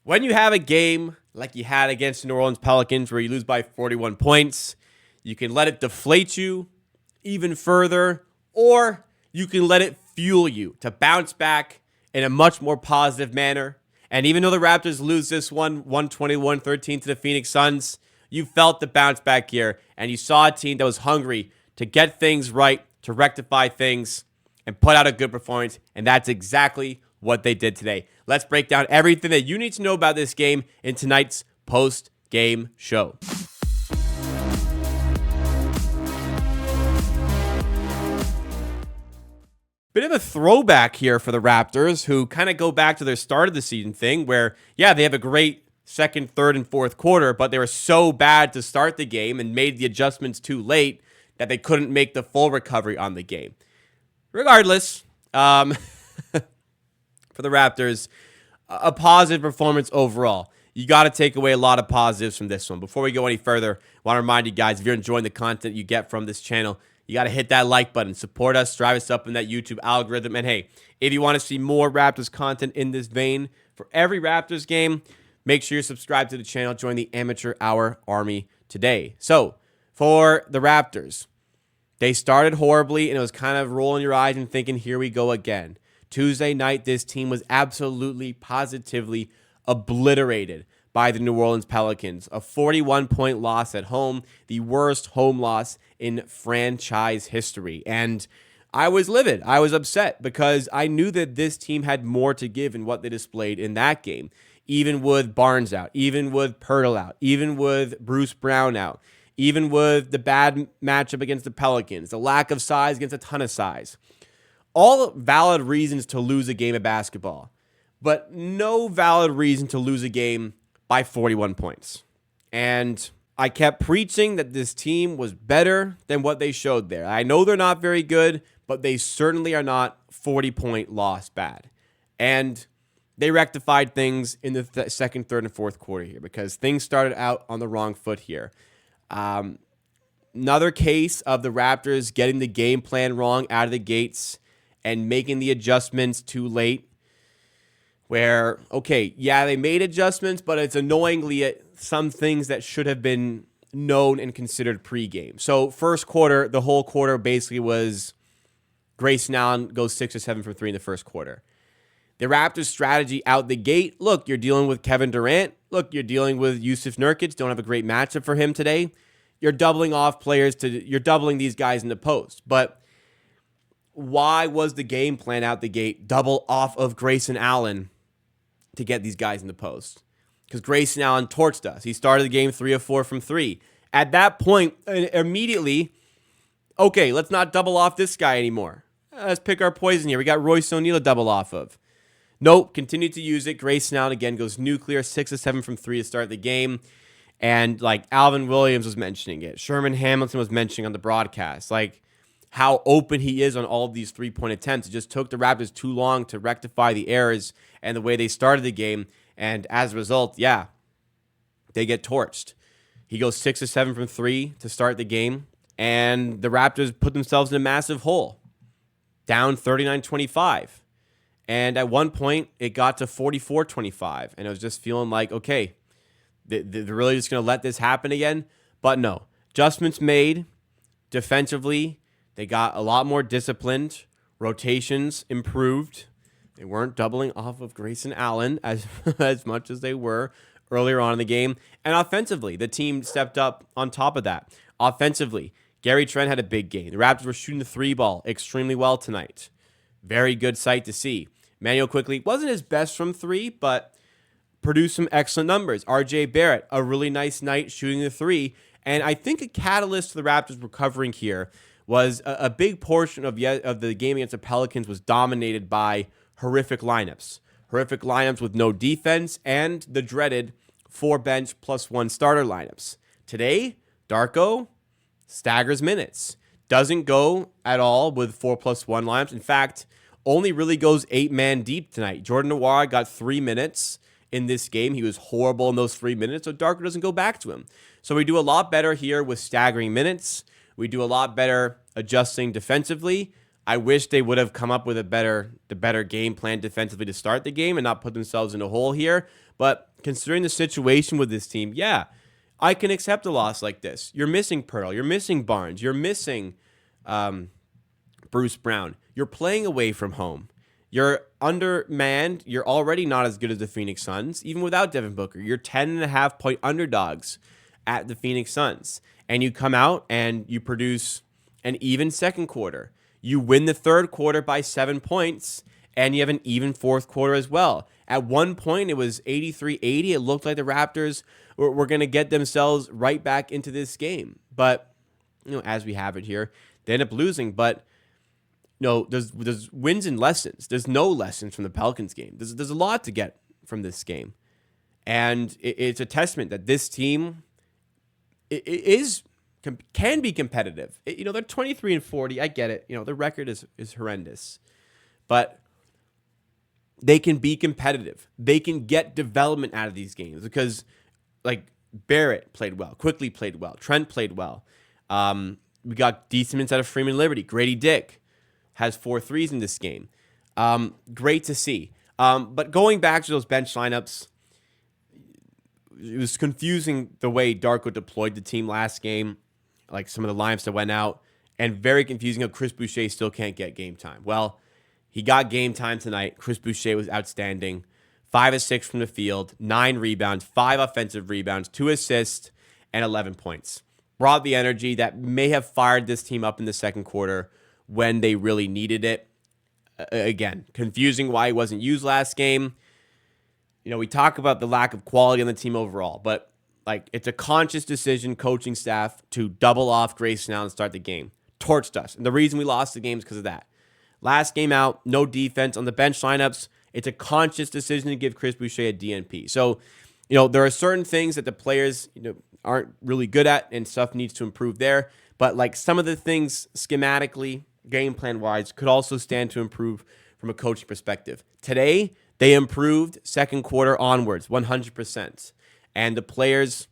When you have a game like you had against the New Orleans Pelicans where you lose by 41 points, you can let it deflate you even further, or you can let it fuel you to bounce back in a much more positive manner. And even though the Raptors lose this one, 121-13 to the Pheonix Suns, you felt the bounce back here, and you saw a team that was hungry to get things right, to rectify things, and put out a good performance, and that's exactly what they did today. Let's break down everything that you need to know about this game in tonight's post-game show. Bit of a throwback here for the Raptors, who kind of go back to their start of the season thing where, yeah, they have a great second, third, and fourth quarter, but they were so bad to start the game and made the adjustments too late that they couldn't make the full recovery on the game. Regardless, for the Raptors, a positive performance overall. You got to take away a lot of positives from this one. Before we go any further, I want to remind you guys, if you're enjoying the content you get from this channel, you got to hit that like button. Support us, drive us up in that YouTube algorithm. And hey, if you want to see more Raptors content in this vein for every Raptors game, make sure you're subscribed to the channel. Join the Amateur Hour Army today. So, for the Raptors, they started horribly, and it was kind of rolling your eyes and thinking, here we go again. Tuesday night, this team was absolutely, positively obliterated by the New Orleans Pelicans. A 41-point loss at home, the worst home loss in franchise history. And I was livid. I was upset because I knew that this team had more to give in what they displayed in that game. Even with Barnes out, even with Pirtle out, even with Bruce Brown out, even with the bad matchup against the Pelicans, the lack of size against a ton of size. All valid reasons to lose a game of basketball, but no valid reason to lose a game by 41 points. And I kept preaching that this team was better than what they showed there. I know they're not very good, but they certainly are not 40-point loss bad. And they rectified things in the second, third, and fourth quarter here because things started out on the wrong foot here. Another case of the Raptors getting the game plan wrong out of the gates and making the adjustments too late. Where, okay, yeah, they made adjustments, but it's annoyingly some things that should have been known and considered pregame. So first quarter, the whole quarter basically was Grayson Allen goes 6 or 7 from 3 in the first quarter. The Raptors' strategy out the gate, look, you're dealing with Kevin Durant. Look, you're dealing with Yusuf Nurkic. Don't have a great matchup for him today. You're doubling off players you're doubling these guys in the post. But why was the game plan out the gate double off of Grayson Allen to get these guys in the post? Because Grayson Allen torched us. He started the game 3 of 4 from 3. At that point, immediately, okay, let's not double off this guy anymore. Let's pick our poison here. We got Royce O'Neal to double off of. Nope, continue to use it. Grayson Allen again goes nuclear, 6 of 7 from 3 to start the game. And like Alvin Williams was mentioning it. Sherman Hamilton was mentioning on the broadcast. Like how open he is on all of these three-point attempts. It just took the Raptors too long to rectify the errors and the way they started the game. And as a result, yeah, they get torched. He goes 6 of 7 from 3 to start the game. And the Raptors put themselves in a massive hole. Down 39-25. And at one point, it got to 44-25. And it was just feeling like, okay, they're really just going to let this happen again? But no. Adjustments made defensively. They got a lot more disciplined. Rotations improved. They weren't doubling off of Grayson Allen as much as they were earlier on in the game. And offensively, the team stepped up on top of that. Offensively, Gary Trent had a big game. The Raptors were shooting the 3-ball extremely well tonight. Very good sight to see. Manuel quickly wasn't his best from 3, but produced some excellent numbers. RJ Barrett, a really nice night shooting the 3. And I think a catalyst to the Raptors recovering here was a big portion of the game against the Pelicans was dominated by horrific lineups. Horrific lineups with no defense and the dreaded 4-bench plus 1 starter lineups. Today, Darko staggers minutes. Doesn't go at all with 4+1 lineups. In fact, only really goes 8-man deep tonight. Jordan Nwora got 3 minutes in this game. He was horrible in those 3 minutes, so Darko doesn't go back to him. So we do a lot better here with staggering minutes. We do a lot better adjusting defensively. I wish they would have come up with the better game plan defensively to start the game and not put themselves in a hole here. But considering the situation with this team, yeah, I can accept a loss like this. You're missing Pearl. You're missing Barnes. You're missing Bruce Brown. You're playing away from home. You're undermanned. You're already not as good as the Pheonix Suns, even without Devin Booker. You're 10.5-point underdogs at the Pheonix Suns. And you come out and you produce an even second quarter. You win the third quarter by 7 points, and you have an even fourth quarter as well. At one point, it was 83-80. It looked like the Raptors were going to get themselves right back into this game. But, as we have it here, they end up losing. But, there's wins and lessons. There's no lessons from the Pelicans game. There's a lot to get from this game. And it's a testament that this team can be competitive. They're 23-40. I get it. The record is horrendous. But they can be competitive. They can get development out of these games because, Barrett played well, Quickly played well, Trent played well. We got decent minutes out of Freeman Liberty. Grady Dick has 4 threes in this game. Great to see. But going back to those bench lineups, it was confusing the way Darko deployed the team last game, like some of the lineups that went out, and very confusing how Chris Boucher still can't get game time. Well, he got game time tonight. Chris Boucher was outstanding. 5 of 6 from the field, 9 rebounds, 5 offensive rebounds, 2 assists, and 11 points. Brought the energy that may have fired this team up in the second quarter when they really needed it. Again, confusing why he wasn't used last game. We talk about the lack of quality on the team overall, but it's a conscious decision, coaching staff, to double off Grayson Allen and start the game. Torched us. And the reason we lost the game is because of that. Last game out, no defense on the bench lineups. It's a conscious decision to give Chris Boucher a DNP. So, there are certain things that the players, aren't really good at, and stuff needs to improve there. But some of the things schematically, game plan wise, could also stand to improve from a coaching perspective. Today, they improved second quarter onwards, 100%. And the players,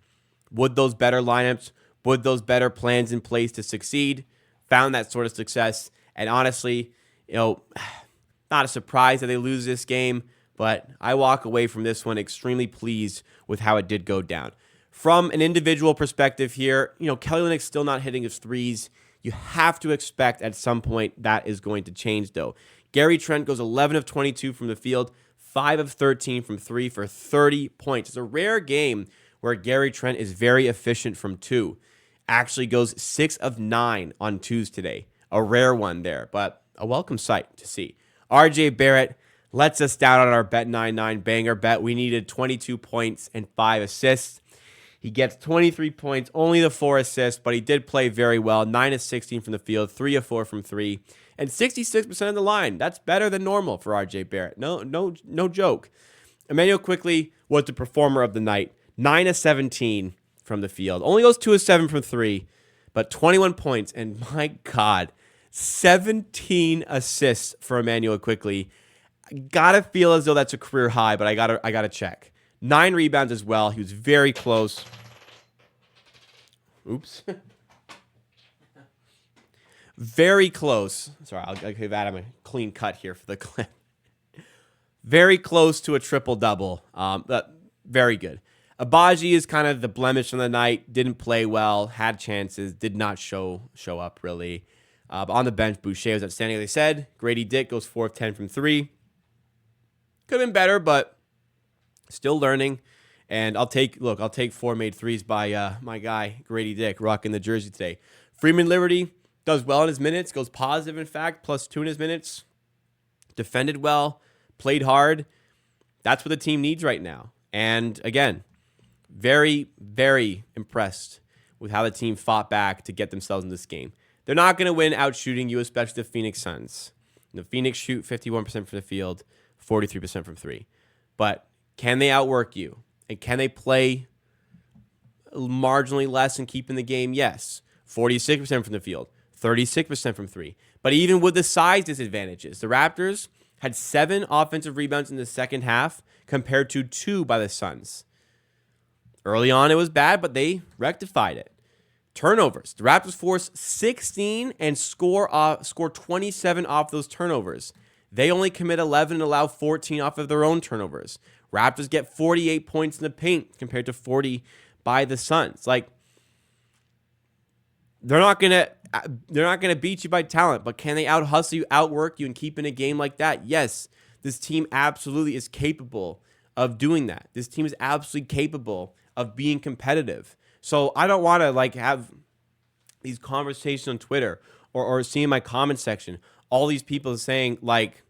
with those better lineups, with those better plans in place to succeed, found that sort of success. And honestly, not a surprise that they lose this game, but I walk away from this one extremely pleased with how it did go down. From an individual perspective here, Kelly Olynyk's still not hitting his threes. You have to expect at some point that is going to change, though. Gary Trent goes 11 of 22 from the field, 5 of 13 from 3 for 30 points. It's a rare game where Gary Trent is very efficient from 2. Actually goes 6 of 9 on 2s today. A rare one there, but a welcome sight to see. RJ Barrett lets us down on our Bet99 banger bet. We needed 22 points and 5 assists. He gets 23 points, only the 4 assists, but he did play very well. 9 of 16 from the field, 3 of 4 from 3, and 66% of the line. That's better than normal for RJ Barrett. No joke. Emmanuel Quickly was the performer of the night. 9 of 17 from the field. Only goes 2 of 7 from 3, but 21 points. And my God, 17 assists for Emmanuel Quickly. I gotta feel as though that's a career high, but I gotta check. 9 rebounds as well. He was very close. Oops. Very close. Sorry, I'll give Adam a clean cut here for the clip. Very close to a triple-double. Very good. Abaji is kind of the blemish on the night. Didn't play well. Had chances. Did not show up, really. On the bench, Boucher was outstanding, as I said. Grady Dick goes 4 of 10 from 3. Could have been better, but still learning. And I'll take 4 made threes by my guy, Grady Dick, rocking the jersey today. Freeman Liberty does well in his minutes. Goes positive, in fact, +2 in his minutes. Defended well. Played hard. That's what the team needs right now. And again, very, very impressed with how the team fought back to get themselves in this game. They're not going to win out shooting you, especially the Pheonix Suns. The Phoenix shoot 51% from the field, 43% from 3. But can they outwork you? And can they play marginally less and keep in the game? Yes. 46% from the field, 36% from 3. But even with the size disadvantages, the Raptors had 7 offensive rebounds in the second half compared to 2 by the Suns. Early on, it was bad, but they rectified it. Turnovers. The Raptors forced 16 and score 27 off those turnovers. They only commit 11 and allow 14 off of their own turnovers. Raptors get 48 points in the paint compared to 40 by the Suns. Like, they're not gonna beat you by talent, but can they out hustle you, outwork you, and keep in a game like that? Yes, this team absolutely is capable of doing that. This team is absolutely capable of being competitive. So I don't want to like have these conversations on Twitter or see in my comment section all these people saying like,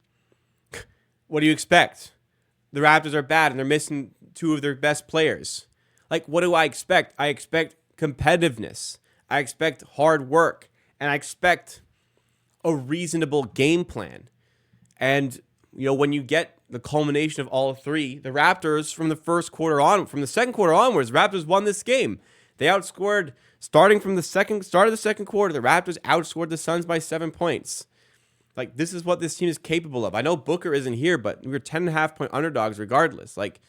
what do you expect? The Raptors are bad and they're missing two of their best players. Like, what do I expect? I expect competitiveness. I expect hard work. And I expect a reasonable game plan. And, you know, when you get the culmination of all three, the Raptors from the second quarter onwards, Raptors won this game. They outscored, starting from the start of the second quarter, the Raptors outscored the Suns by 7 points. Like, this is what this team is capable of. I know Booker isn't here, but we were 10.5-point underdogs regardless. Like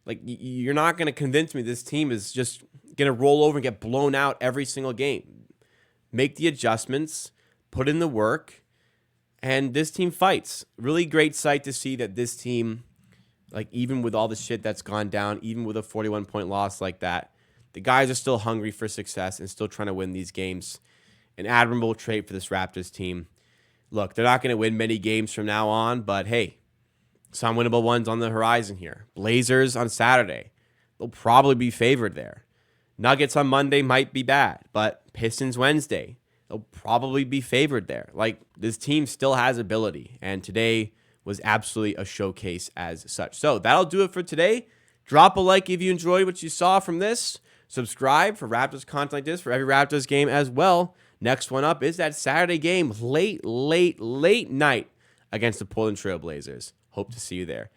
you're not going to convince me this team is just going to roll over and get blown out every single game. Make the adjustments, put in the work, and this team fights. Really great sight to see that this team, like, even with all the shit that's gone down, even with a 41-point loss like that, the guys are still hungry for success and still trying to win these games. An admirable trait for this Raptors team. Look, they're not going to win many games from now on, but hey, some winnable ones on the horizon here. Blazers on Saturday. They'll probably be favored there. Nuggets on Monday might be bad, but Pistons Wednesday, they'll probably be favored there. Like, this team still has ability, and today was absolutely a showcase as such. So that'll do it for today. Drop a like if you enjoyed what you saw from this. Subscribe for Raptors content like this for every Raptors game as well. Next one up is that Saturday game, late night against the Portland Trail Blazers. Hope to see you there.